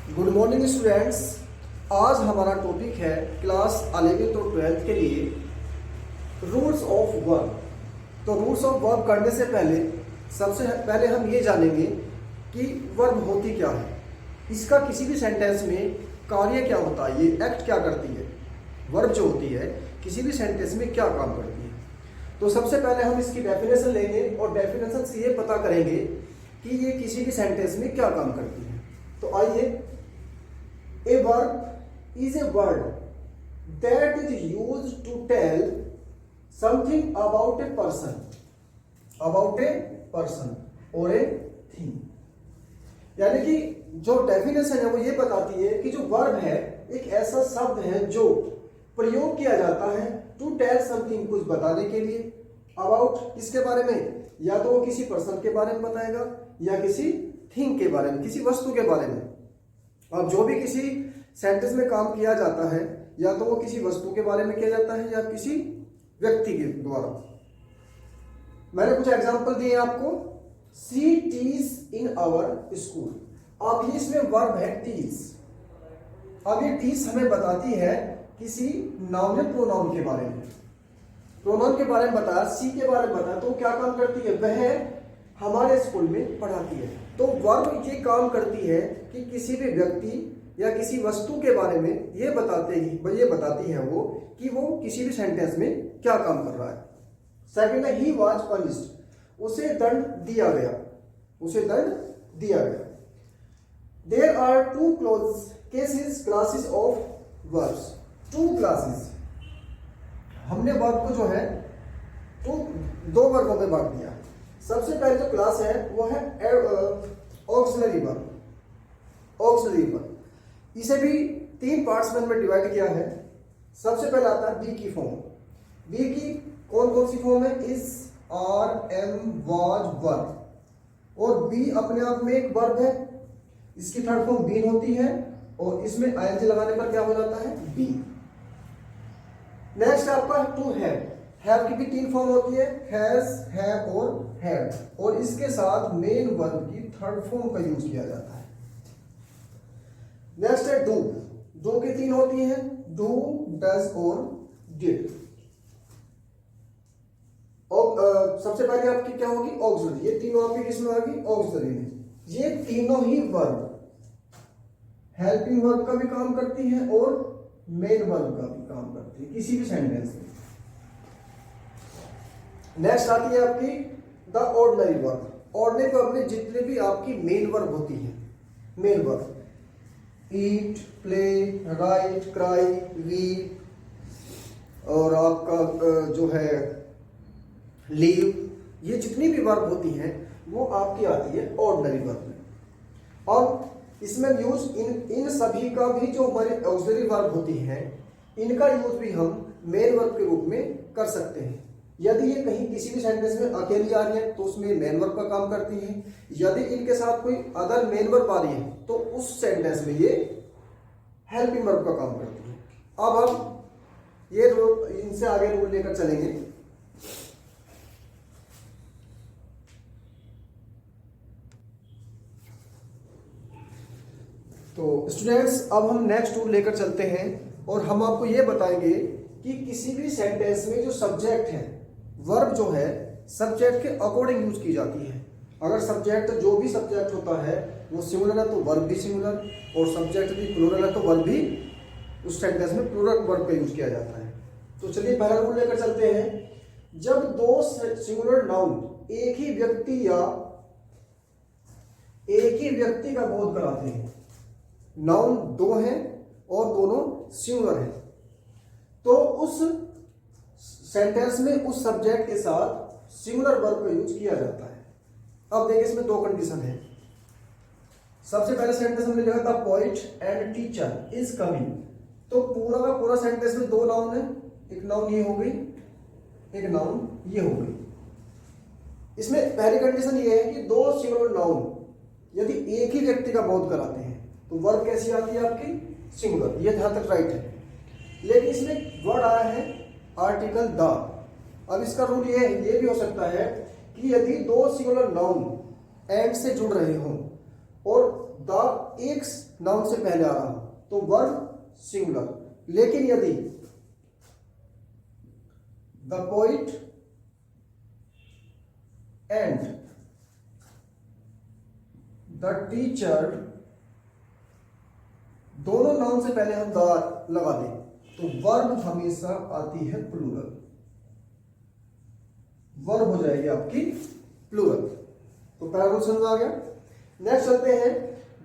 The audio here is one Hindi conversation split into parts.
Good morning students. आज हमारा टॉपिक है क्लास 11th और 12th के लिए रूल्स ऑफ वर्ब। तो रूल्स ऑफ वर्ब करने से पहले सबसे पहले हम ये जानेंगे कि वर्ब होती क्या है, इसका किसी भी सेंटेंस में कार्य क्या होता है, ये एक्ट क्या करती है। वर्ब जो होती है किसी भी सेंटेंस में क्या काम करती है। तो सबसे पहले हम इसकी डेफिनेशन लेंगे और डेफिनेशन से ये पता करेंगे कि ये किसी भी सेंटेंस में क्या काम करती है। तो आइए, a verb is a word that is used to tell something about a person or a thing। यानी कि जो डेफिनेशन है वो ये बताती है कि जो वर्ब है एक ऐसा शब्द है जो प्रयोग किया जाता है टू टेल समथिंग, कुछ बताने के लिए, अबाउट, इसके बारे में, या तो वो किसी पर्सन के बारे में बताएगा या किसी थिंग के बारे में, किसी वस्तु के बारे में। अब जो भी किसी सेंटेंस में काम किया जाता है या तो वो किसी वस्तु के बारे में किया जाता है या किसी व्यक्ति के द्वारा। मैंने कुछ एग्जांपल दिए आपको। सी टीज इन आवर स्कूल। अब ये इसमें वर्ब है टीज। अब ये टीज हमें बताती है किसी नाउन या प्रोनाउन के बारे में। प्रोनाउन के बारे में बताया, सी के बारे में बताया, तो क्या काम करती है, वह हमारे स्कूल में पढ़ाती है। तो वर्ब ये काम करती है कि किसी भी व्यक्ति या किसी वस्तु के बारे में ये बताती है वो कि वो किसी भी सेंटेंस में क्या काम कर रहा है। सेकंड है ही वाज पनिश्ड, उसे दंड दिया गया, there are two classes of verbs. Two classes, हमने वर्ब को जो है दो वर्गों में बांट दिया। सबसे पहले जो क्लास है वो है ऑक्सिलरी वर्ब। इसे भी तीन पार्ट्स में हमने डिवाइड किया है। सबसे पहले आता है बी की फॉर्म। बी की कौन कौन सी फॉर्म है, इज, आर, एम, वाज, वर। और बी अपने आप में एक वर्ब है, इसकी थर्ड फॉर्म बीन होती है और इसमें आईएनजी लगाने पर क्या हो जाता है, बी। नेक्स्ट आपका टू हैव की भी तीन फॉर्म होती है, हैज, हैव और हैड, और इसके साथ मेन वर्ब की थर्ड फॉर्म का यूज किया जाता है। नेक्स्ट है डू की तीन होती हैं, डू, डज और डिड। और सबसे पहले आपकी क्या होगी, ऑक्सिलरी। ये तीनों आपकी किसमें आ गई, ऑक्सिलरी में। ये तीनों ही वर्ब हेल्पिंग वर्ब का भी काम करती है और मेन वर्ब का भी काम करती है किसी भी सेंटेंस में। नेक्स्ट आती है आपकी the ordinary verb. Ordinary verb में जितने भी आपकी मेन वर्ब होती है, मेन वर्ब, ईट, प्ले, राइट, क्राई, वीप, और आपका जो है लीव, ये जितनी भी वर्ब होती हैं वो आपकी आती है ऑर्डिनरी वर्ब में। और इसमें यूज इन सभी का भी जो हमारे ऑक्सिलरी वर्ब होती हैं इनका यूज भी हम मेन वर्ब के रूप में कर सकते हैं। यदि ये कहीं किसी भी सेंटेंस में अकेली आ रही है तो उसमें मेन वर्ब का काम करती है। यदि इनके साथ कोई अदर मेन वर्ब आ रही है तो उस सेंटेंस में ये हेल्पिंग वर्ब का काम करती है। अब हम ये इनसे आगे रूल लेकर चलेंगे। तो स्टूडेंट्स, अब हम नेक्स्ट रूल लेकर चलते हैं और हम आपको ये बताएंगे कि किसी भी सेंटेंस में जो सब्जेक्ट है, वर्ब जो है सब्जेक्ट के अकॉर्डिंग यूज की जाती है। अगर सब्जेक्ट जो भी सब्जेक्ट होता है वो सिंगुलर है तो वर्ब भी सिंगुलर, और सब्जेक्ट भी प्लूरल है तो वर्ब भी उस सेंटेंस में प्लूरल वर्ब का यूज किया जाता है। तो चलिए पहला रूल लेकर चलते हैं। जब दो सिंगुलर नाउन एक ही व्यक्ति का बोध कराते हैं, नाउन दो हैं और दोनों सिंगुलर हैं, तो उस सेंटेंस में उस सब्जेक्ट के साथ सिंगुलर वर्ब का यूज किया जाता है। अब देखिए इसमें दो कंडीशन है। सबसे पहले सेंटेंस हमने लिखा था poet and teacher is coming, तो पूरा का पूरा सेंटेंस में दो नाउन है, एक नाउन ये हो गई, एक नाउन ये हो गई। इसमें पहली कंडीशन ये है कि दो सिंगुलर नाउन यदि एक ही व्यक्ति का बोध कराते हैं तो वर्ब कैसी आती है आपकी, सिंगुलर। ये जहां तक राइट है। लेकिन इसमें वर्ड आया है आर्टिकल द। अब इसका रूल ये भी हो सकता है कि यदि दो सिंगुलर नाउन एंड से जुड़ रहे हों और द एक नाउन से पहले आ रहा हो तो वर्ब सिंगुलर, लेकिन यदि the poet and the teacher दोनों नाउन से पहले हम द लगा दें तो वर्ब हमेशा आती है प्लूरल, वर्ब हो जाएगी आपकी प्लूरल। तो पहला रूल समझ आ गया। नेक्स्ट चलते हैं,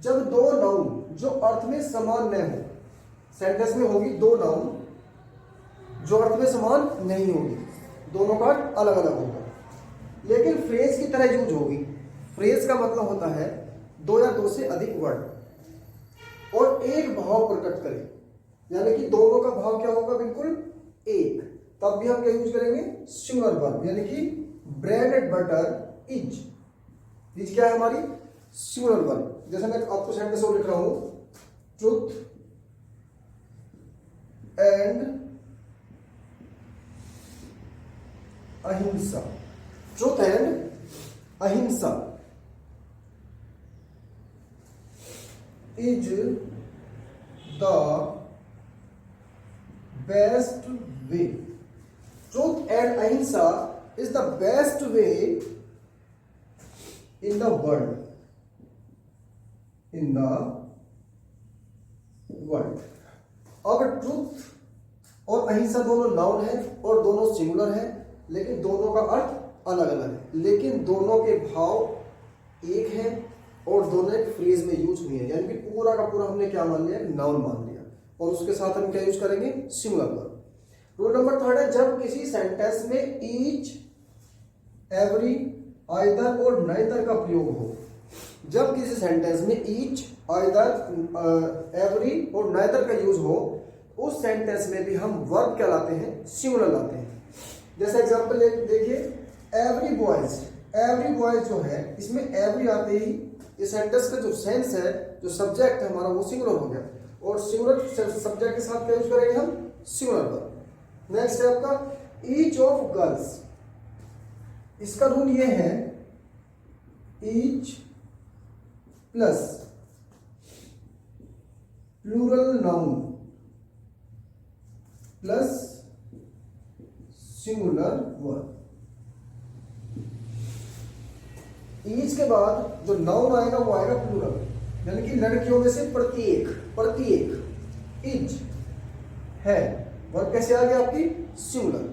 जब दो नाउन जो अर्थ में समान न हो, सेंटेंस में होगी दो नाउन जो अर्थ में समान नहीं होगी, दोनों का अर्थ अलग अलग होगा, लेकिन फ्रेज की तरह यूज होगी। फ्रेज का मतलब होता है दो या दो से अधिक वर्ड और एक भाव प्रकट करें, यानी कि दोनों का भाव क्या होगा, बिल्कुल एक, तब भी हम क्या यूज करेंगे, सिंगुलर वर्ब। यानी कि ब्रेड एंड बटर इज क्या है हमारी सिंगुलर वर्ब। जैसे मैं आपको सेंटेंस और लिख रहा हूं, truth and ahimsa, truth and ahimsa is the best way, truth and ahimsa is the best way in the world, in the world। अब ट्रुथ और अहिंसा दोनों नाउन है और दोनों सिंगुलर है, लेकिन दोनों का अर्थ अलग अलग है, लेकिन दोनों के भाव एक है और दोनों एक फ्रेज में यूज हुए हैं, यानी कि पूरा का पूरा हमने क्या मान लिया, नाउन मान लिया, और उसके साथ हम क्या यूज करेंगे, singular verb. Rule number third है, जब किसी सेंटेंस में ईच, एवरी, आइदर और नाइदर का प्रयोग हो, जब किसी सेंटेंस में ईच, आइदर, एवरी और नाइदर का यूज हो, उस सेंटेंस में भी हम वर्ब क्या लाते हैं, सिंगुलर लाते हैं। जैसे एग्जांपल देखिए, एवरी बॉयज, एवरी बॉयज जो है इसमें एवरी आते ही ये सेंटेंस का जो सेंस है, जो सब्जेक्ट है हमारा वो सिंगुलर हो गया, और सिंगुलर सब्जेक्ट के साथ क्या यूज करेंगे हम, सिंगुलर वर्ब। नेक्स्ट है आपका ईच ऑफ गर्ल्स, इसका रूल ये है, each plus plural noun plus singular verb. Each के बाद जो नाउन आएगा वो आएगा प्लूरल, यानी कि लड़कियों में से प्रत्येक, प्रत्येक, इज है, वर्ब कैसे आ गया आपकी, singular.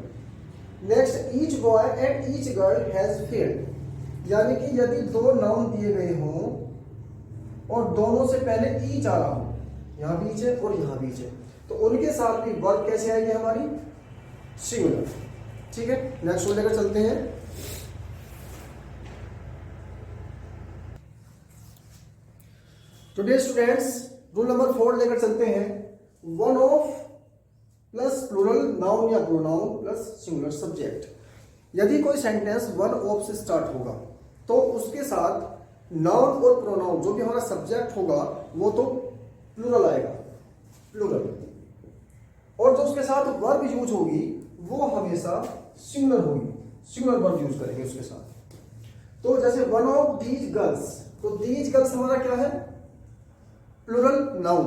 Next, each boy and each girl has failed, यानी कि यदि दो नाउन दिए गए हों और दोनों से पहले ईच आ रहा हो, यहां बीच है और यहां बीच है, तो उनके साथ भी वर्ब कैसे आएगी हमारी, सिंगुलर। ठीक है, नेक्स्ट रूल लेकर चलते हैं। टुडे स्टूडेंट्स, रूल नंबर 4 लेकर चलते हैं, one of plus plural noun या प्रोनाउन प्लस सिंगुलर सब्जेक्ट। यदि कोई सेंटेंस वन ऑफ से स्टार्ट होगा तो उसके साथ नाउन और प्रोनाउन जो भी हमारा सब्जेक्ट होगा वो तो प्लूरल आएगा, प्लूरल, और जो उसके साथ वर्ब यूज होगी वो हमेशा सिंगुलर होगी, सिंगुलर वर्ब यूज करेंगे उसके साथ। तो जैसे वन ऑफ दीज गर्ल्स, तो दीज गर्ल्स हमारा क्या है, प्लूरल नाउन,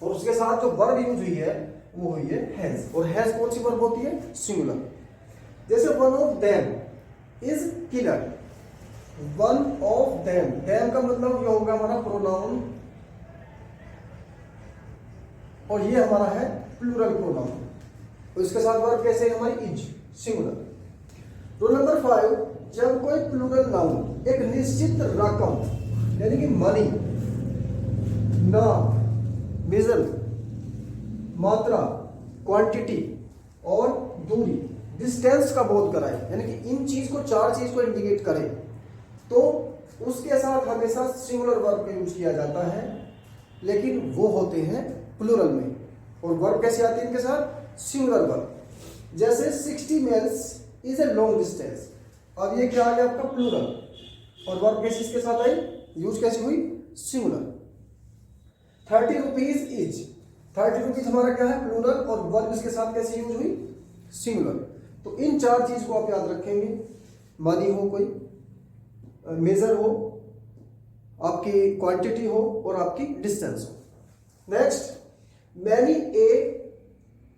और उसके साथ जो वर्ब यूज हुई है वो हुई है हैज, और हैज कौन सी वर्ब होती है, सिंगुलर। जैसे one of them is killer, one of them, them का मतलब ये होगा हमारा प्रोनाउन, और ये हमारा है प्लूरल प्रोनाउन, तो इसके साथ वर्ब कैसे है हमारी, इज, सिंगुलर। रूल नंबर 5, जब कोई प्लूरल नाउन एक निश्चित रकम यानी कि मनी, नाम, मेजर, मात्रा, क्वांटिटी और दूरी, डिस्टेंस का बोध कराए, यानी कि इन चीज को, चार चीज को इंडिकेट करे, तो उसके साथ हमेशा सिंगुलर वर्ब का यूज किया जाता है, लेकिन वो होते हैं प्लूरल में, और वर्ब कैसे आती है इनके साथ, सिंगुलर वर्ब। जैसे 60 miles is a long distance, अब ये क्या आ गया आपका, प्लूरल, और वर्ब कैसे इसके साथ आई, यूज कैसे हुई, सिंगुलर। 30 रुपीज इज, 30 रुपीज हमारा क्या है, प्लूरल, और वर्ब इसके साथ कैसे यूज हुई, सिंगुलर। तो इन चार चीज को आप याद रखेंगे, मनी हो कोई, मेजर हो, आपकी क्वांटिटी हो और आपकी डिस्टेंस हो। Next, many a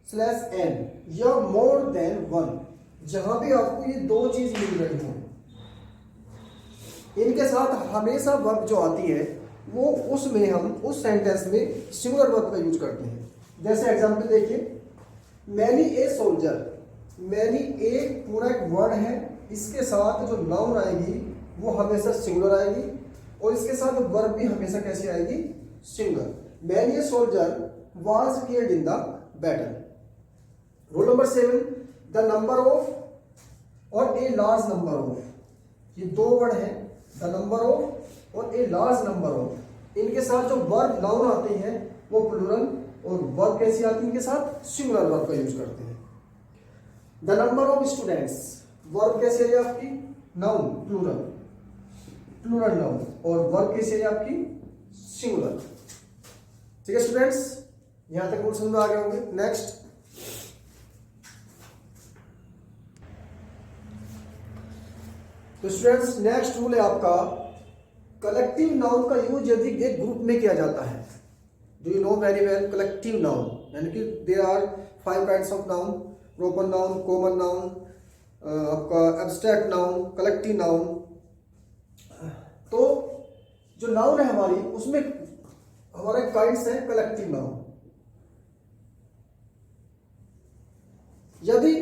slash an या मोर देन वन, जहां भी आपको ये दो चीज मिल रही हो, इनके साथ हमेशा वर्ब जो आती है वो उसमें हम उस सेंटेंस में सिंगुलर वर्ब का यूज करते हैं। जैसे एग्जांपल देखिए, many a soldier, many a पूरा एक वर्ड है, इसके साथ जो नाउन आएगी वो हमेशा सिंगुलर आएगी और इसके साथ वर्ब भी हमेशा कैसे आएगी, singular. Many a soldier was killed in the battle. Rule number 7, the number of और ए लार्ज नंबर ऑफ, ये दो वर्ड हैं, द नंबर ऑफ और ए लार्ज नंबर ऑफ, इनके साथ जो वर्ब नाउन आते हैं वो प्लूरल और वर्ब कैसी आती है, इनके साथ सिंगुलर वर्ब का यूज करते हैं। The number of students, verb कैसी है आपकी, नाउन प्लूरल, प्लूरल नाउन, और वर्ब कैसी है आपकी, सिंगुलर। ठीक है स्टूडेंट्स, यहां तक रूल समझ में आ गए होंगे। नेक्स्ट, तो स्टूडेंट्स नेक्स्ट रूल है आपका कलेक्टिव नाउन का यूज यदि एक ग्रुप में किया जाता है। Do you know very well collective noun, यानी कि there are 5 kinds of noun, proper noun, common noun, आपका एब्स्ट्रैक्ट नाउन, कलेक्टिव नाउन। तो जो नाउन है हमारी, उसमें हमारे काइंड्स हैं कलेक्टिव नाउन। यदि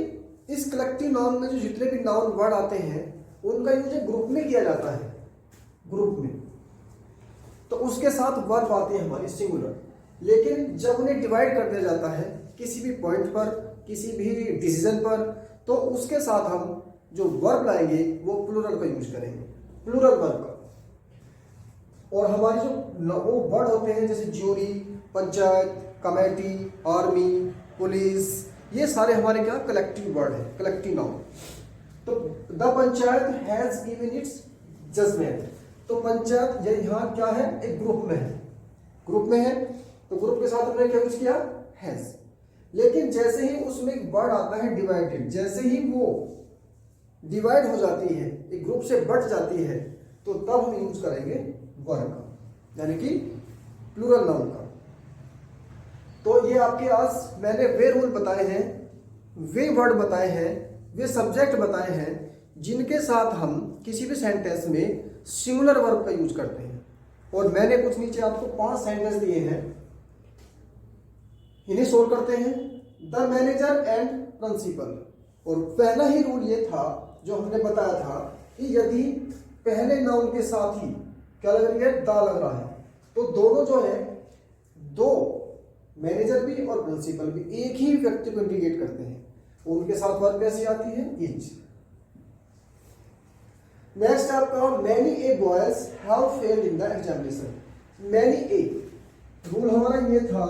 इस कलेक्टिव नाउन में जो जितने भी नाउन वर्ड आते हैं उनका यूज ग्रुप में किया जाता है, ग्रुप में, तो उसके साथ वर्ब आती है हमारी सिंगुलर। लेकिन जब उन्हें डिवाइड कर दिया जाता है किसी भी पॉइंट पर, किसी भी डिसीजन पर, तो उसके साथ हम जो वर्ब लाएंगे वो प्लूरल का यूज करेंगे, प्लूरल वर्ब का। और हमारी जो वो वर्ड होते हैं जैसे jury, panchayat, committee, army, police, ये सारे हमारे क्या कलेक्टिव वर्ड है, कलेक्टिव नाउन। तो the panchayat has given its judgement, तो पंचायत ये यहाँ क्या है, एक ग्रुप में है, ग्रुप में है, तो ग्रुप के साथ हमने क्या यूज किया, हैज। लेकिन जैसे ही उसमें एक वर्ड आता है डिवाइडेड, जैसे ही वो डिवाइड हो जाती है, एक ग्रुप से बट जाती है, तो तब हम यूज करेंगे वर्ब का, यानी कि प्लूरल नाउन का। तो ये आपके आज मैंने वे रूल बताए हैं, वे वर्ड बताए हैं, वे सब्जेक्ट बताए हैं जिनके साथ हम किसी भी सेंटेंस में सिंगुलर वर्ब का यूज करते हैं। और मैंने कुछ नीचे आपको 5 सेंटेंस दिए हैं, इन्हें सोल्व करते हैं। द मैनेजर एंड प्रिंसिपल, और पहला ही रूल ये था जो हमने बताया था कि यदि पहले नाउन के साथ ही क्या लग रही है, दा लग रहा है, तो दोनों जो है, दो मैनेजर भी और प्रिंसिपल भी एक ही व्यक्ति को इंडिकेट करते हैं, उनके साथ वर्ब कैसी आती है, इज। नेक्स्ट आपका many a boys have failed in the examination. Many a rule हमारा ये था,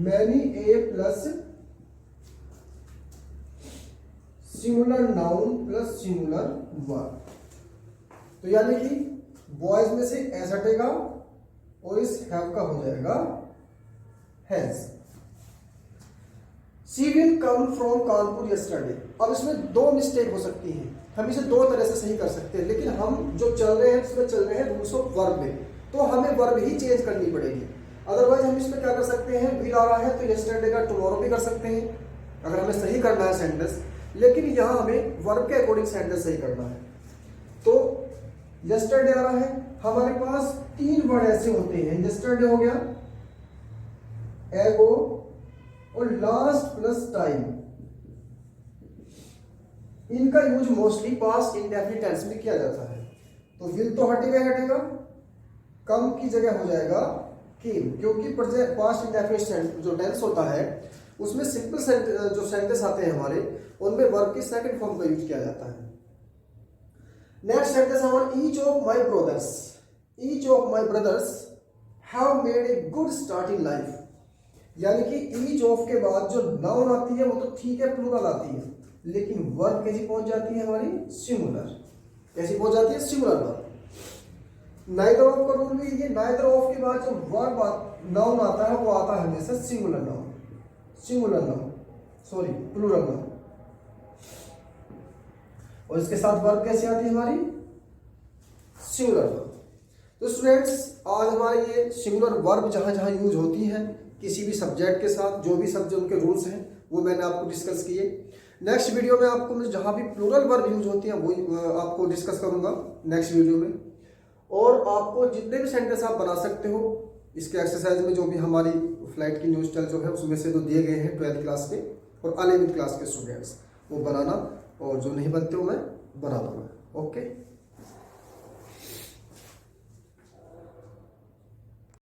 many a plus singular noun plus singular verb. तो यानी कि बॉयज में से एस हटेगा और इस हैव का हो जाएगा has. She will come from Kanpur yesterday. अब इसमें दो मिस्टेक हो सकती है, हम इसे दो तरह से सही कर सकते हैं, लेकिन हम जो चल रहे हैं उसमें चल रहे हैं रूल्स ऑफ वर्ब में, तो हमें वर्ब ही चेंज करनी पड़ेगी। अदरवाइज हम इसमें क्या कर सकते हैं, विल आ रहा है तो यस्टरडे का टुमारो भी कर सकते हैं अगर हमें सही करना है सेंटेंस, लेकिन यहाँ हमें वर्ब के अकॉर्डिंग सेंटेंस सही करना है। तो यस्टरडे आ रहा है, हमारे पास 3 वर्ड ऐसे होते हैं, यस्टरडे हो गया, एगो और लास्ट प्लस टाइम। इनका use mostly past indefinite tense में किया जाता है। तो विल तो हटेगा, कम की जगह हो जाएगा केम, क्योंकि पास्ट इंडेफिनिट जो टेंस होता है उसमें सिंपल जो सेंटेंस आते हैं हमारे, उनमें वर्ब की सेकंड फॉर्म का यूज किया जाता है। नेक्स्ट सेंटेंस हमारा, each of my brothers, each of my brothers have made a good start in life. यानी कि ईच ऑफ के बाद जो नाउन आती है वो तो ठीक है प्लूरल आती है, लेकिन वर्ब कैसी पहुंच जाती है हमारी, सिंगुलर। कैसी पहुंच जाती है, सिंगुलर वर्ब। नाइदर ऑफ का रूल भी ये, नाइदर ऑफ के बाद जो वर्ब नाउन आता है वो आता है हमेशा singular noun, singular noun, sorry plural noun. और इसके साथ वर्ब कैसी आती है हमारी, सिंगुलर वर्ब। तो स्टूडेंट्स आज हमारे ये सिंगुलर वर्ब जहाँ जहाँ यूज होती हैं किसी भी सब्जेक्ट के साथ, जो भी सब्जेक्ट उनके रूल्स हैं वो मैंने आपको डिस्कस किए। नेक्स्ट वीडियो में आपको मैं जहाँ भी प्लूरल वर्ब यूज होती हैं वो आपको डिस्कस करूँगा नेक्स्ट वीडियो में। और आपको जितने भी सेंटेंस आप बना सकते हो इसके एक्सरसाइज में, जो भी हमारी फ्लाइट की न्यूज़ चल जो है उसमें से तो दिए गए हैं 12th क्लास के और 11th क्लास के स्टूडेंट्स, वो बनाना, और जो नहीं बनते हो मैं बना दूँगा। ओके।